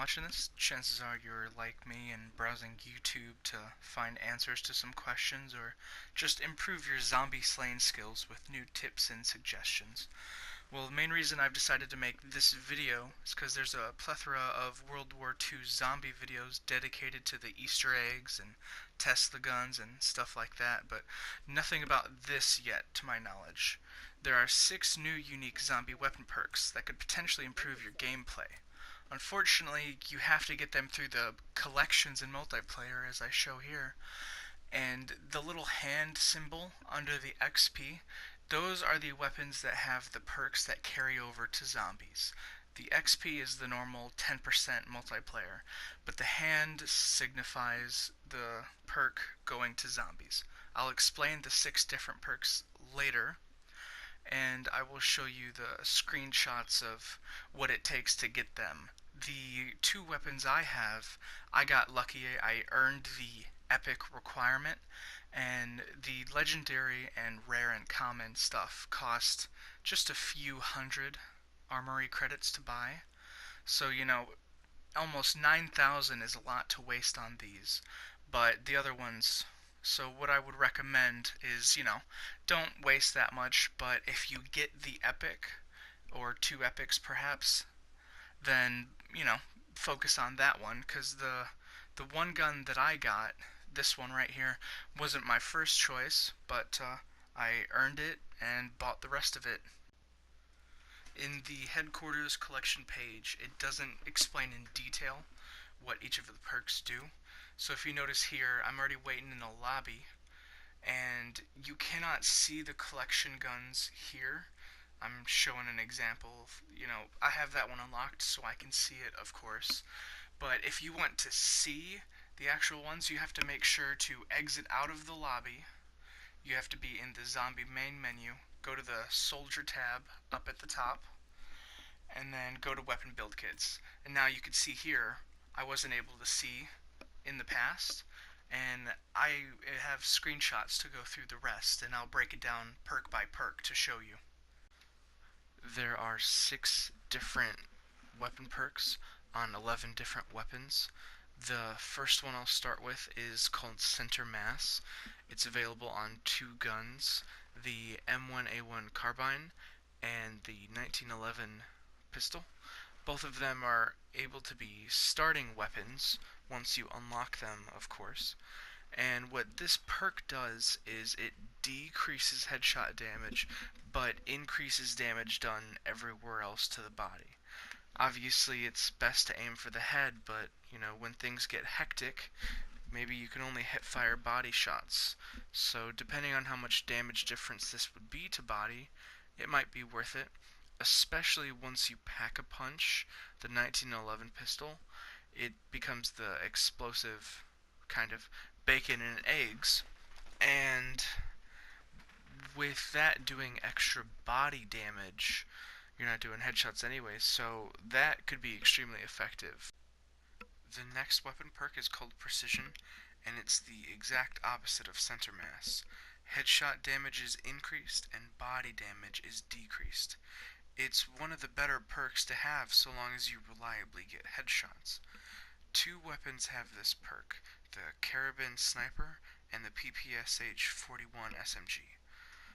watching this, chances are you're like me and browsing YouTube to find answers to some questions or just improve your zombie slaying skills with new tips and suggestions. Well, the main reason I've decided to make this video is because there's a plethora of World War II zombie videos dedicated to the Easter eggs and test the guns and stuff like that, but nothing about this yet to my knowledge. There are 6 new unique zombie weapon perks that could potentially improve your gameplay. Unfortunately, you have to get them through the collections in multiplayer, as I show here. And the little hand symbol under the XP, those are the weapons that have the perks that carry over to zombies. The XP is the normal 10% multiplayer, but the hand signifies the perk going to zombies. I'll explain the 6 different perks later, and I will show you the screenshots of what it takes to get them. The 2 weapons I have, I got lucky. I earned the epic requirement, and the legendary and rare and common stuff cost just a few hundred armory credits to buy. So, almost 9,000 is a lot to waste on these, but the other ones. So what I would recommend is, don't waste that much, but if you get the epic, or 2 epics perhaps, then, focus on that one, because the one gun that I got, this one right here, wasn't my first choice, but I earned it and bought the rest of it. In the headquarters collection page, it doesn't explain in detail what each of the perks do. So if you notice here, I'm already waiting in a lobby, and you cannot see the collection guns here. I'm showing an example. I have that one unlocked so I can see it, of course. But if you want to see the actual ones, you have to make sure to exit out of the lobby. You have to be in the zombie main menu, go to the soldier tab up at the top, and then go to weapon build kits. And now you can see here, I wasn't able to see in the past, and I have screenshots to go through the rest, and I'll break it down perk by perk to show you. There are 6 different weapon perks on 11 different weapons. The first one I'll start with is called Center Mass. It's available on 2 guns, the M1A1 carbine and the 1911 pistol. Both of them are able to be starting weapons once you unlock them, of course. And what this perk does is it decreases headshot damage, but increases damage done everywhere else to the body. Obviously, it's best to aim for the head, but, when things get hectic, maybe you can only hit fire body shots. So, depending on how much damage difference this would be to body, it might be worth it. Especially once you pack a punch, the 1911 pistol, it becomes the explosive kind of bacon and eggs, and with that doing extra body damage, you're not doing headshots anyway, so that could be extremely effective. The next weapon perk is called Precision, and it's the exact opposite of Center Mass. Headshot damage is increased and body damage is decreased. It's one of the better perks to have so long as you reliably get headshots. 2 weapons have this perk, the Carabin Sniper and the PPSH-41 SMG.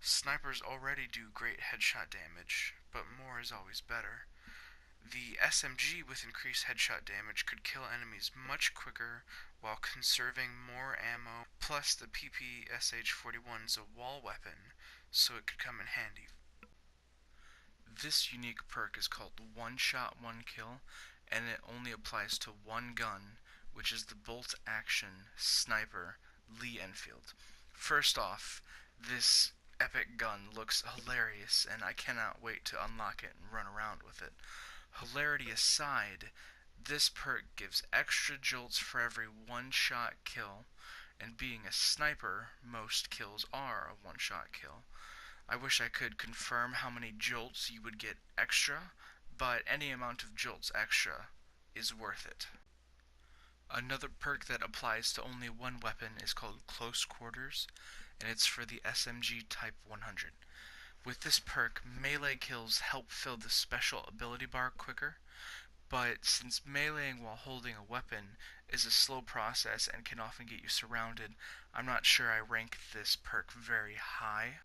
Snipers already do great headshot damage, but more is always better. The SMG with increased headshot damage could kill enemies much quicker while conserving more ammo, plus the PPSH-41 is a wall weapon, so it could come in handy. This unique perk is called One Shot, One Kill, and it only applies to one gun, which is the bolt action sniper Lee Enfield. First off, this epic gun looks hilarious, and I cannot wait to unlock it and run around with it. Hilarity aside, this perk gives extra jolts for every one-shot kill, and being a sniper, most kills are a one-shot kill. I wish I could confirm how many jolts you would get extra, but any amount of jolts extra is worth it. Another perk that applies to only one weapon is called Close Quarters, and it's for the SMG Type 100. With this perk, melee kills help fill the special ability bar quicker, but since meleeing while holding a weapon is a slow process and can often get you surrounded, I'm not sure I rank this perk very high.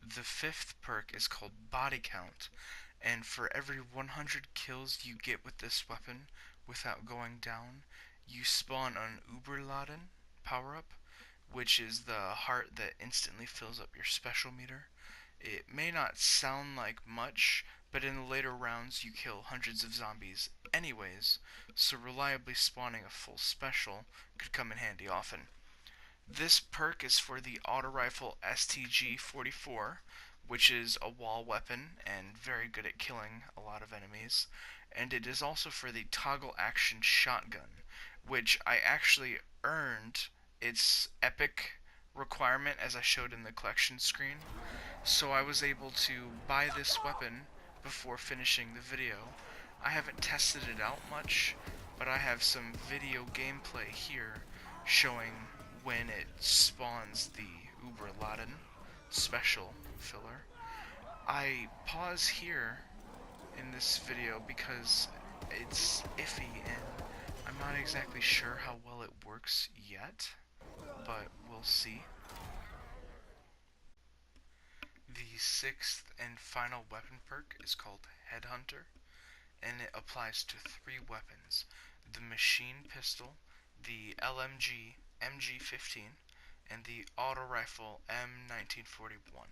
The fifth perk is called Body Count, and for every 100 kills you get with this weapon without going down, you spawn an Uberladen power-up, which is the heart that instantly fills up your special meter. It may not sound like much, but in the later rounds you kill hundreds of zombies anyways, so reliably spawning a full special could come in handy often. This perk is for the auto rifle STG-44, which is a wall weapon and very good at killing a lot of enemies, and it is also for the toggle action shotgun, which I actually earned its epic requirement as I showed in the collection screen, so I was able to buy this weapon before finishing the video. I haven't tested it out much, but I have some video gameplay here showing when it spawns the Uberladen special filler. I pause here in this video because it's iffy and I'm not exactly sure how well it works yet, but we'll see. The sixth and final weapon perk is called Headhunter, and it applies to 3 weapons: the machine pistol, the LMG MG15, and the auto rifle M1941.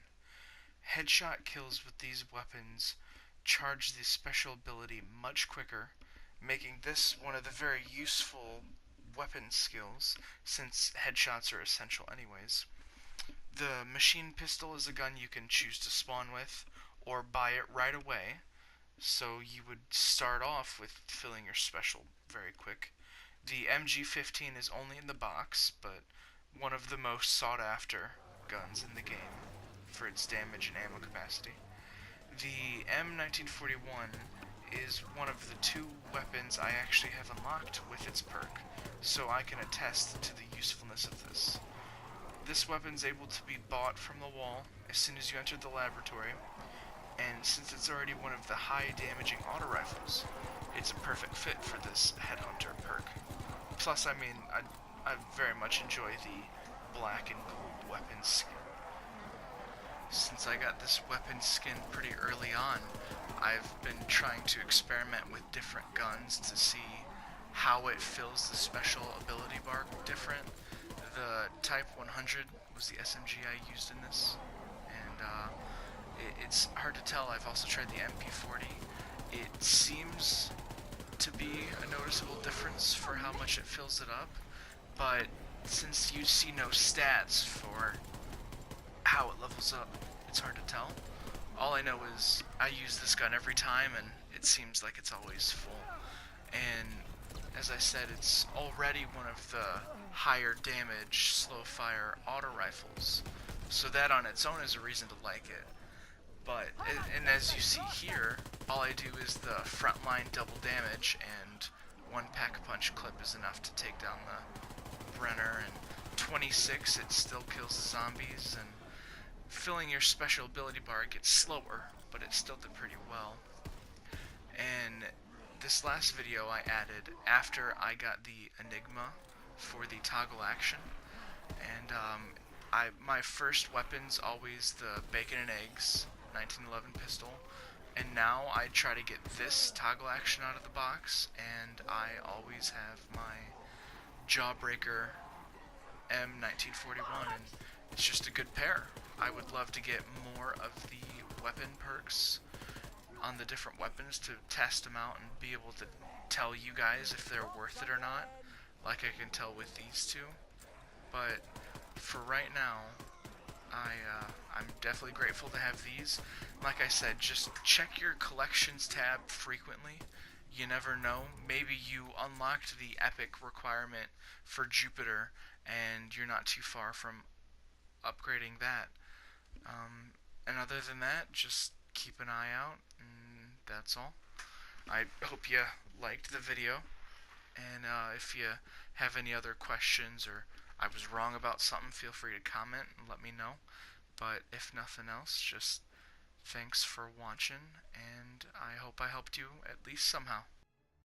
Headshot kills with these weapons charge the special ability much quicker, making this one of the very useful weapon skills since headshots are essential anyways. The machine pistol is a gun you can choose to spawn with or buy it right away, so you would start off with filling your special very quick. The MG15 is only in the box, but one of the most sought after guns in the game for its damage and ammo capacity. The M1941 is one of the 2 weapons I actually have unlocked with its perk, so I can attest to the usefulness of this. This weapon's able to be bought from the wall as soon as you enter the laboratory, and since it's already one of the high damaging auto rifles, it's a perfect fit for this Headhunter perk. Plus, I mean, I very much enjoy the black and gold weapon skin. Since I got this weapon skin pretty early on, I've been trying to experiment with different guns to see how it fills the special ability bar different. The Type 100 was the SMG I used in this, and it's hard to tell. I've also tried the MP40. It seems to be a noticeable difference for how much it fills it up, but since you see no stats for how it levels up, it's hard to tell. All I know is I use this gun every time and it seems like it's always full. And as I said, it's already one of the higher damage, slow fire auto rifles, so that on its own is a reason to like it. But, and as you see here, all I do is the frontline double damage, and 1 pack-a-punch clip is enough to take down the Brenner, and 26 it still kills the zombies, and filling your special ability bar gets slower, but it still did pretty well. And this last video I added after I got the Enigma for the toggle action, and my first weapon's always the Bacon and Eggs 1911 pistol, and now I try to get this toggle action out of the box, and I always have my Jawbreaker M1941, and it's just a good pair. I would love to get more of the weapon perks on the different weapons to test them out and be able to tell you guys if they're worth it or not, like I can tell with these 2. But for right now, I'm definitely grateful to have these. Like I said, just check your collections tab frequently. You never know, maybe you unlocked the epic requirement for Jupiter and you're not too far from upgrading that. And other than that, just keep an eye out, and that's all. I hope you liked the video, and if you have any other questions or I was wrong about something, feel free to comment and let me know. But if nothing else, just thanks for watching, and I hope I helped you at least somehow.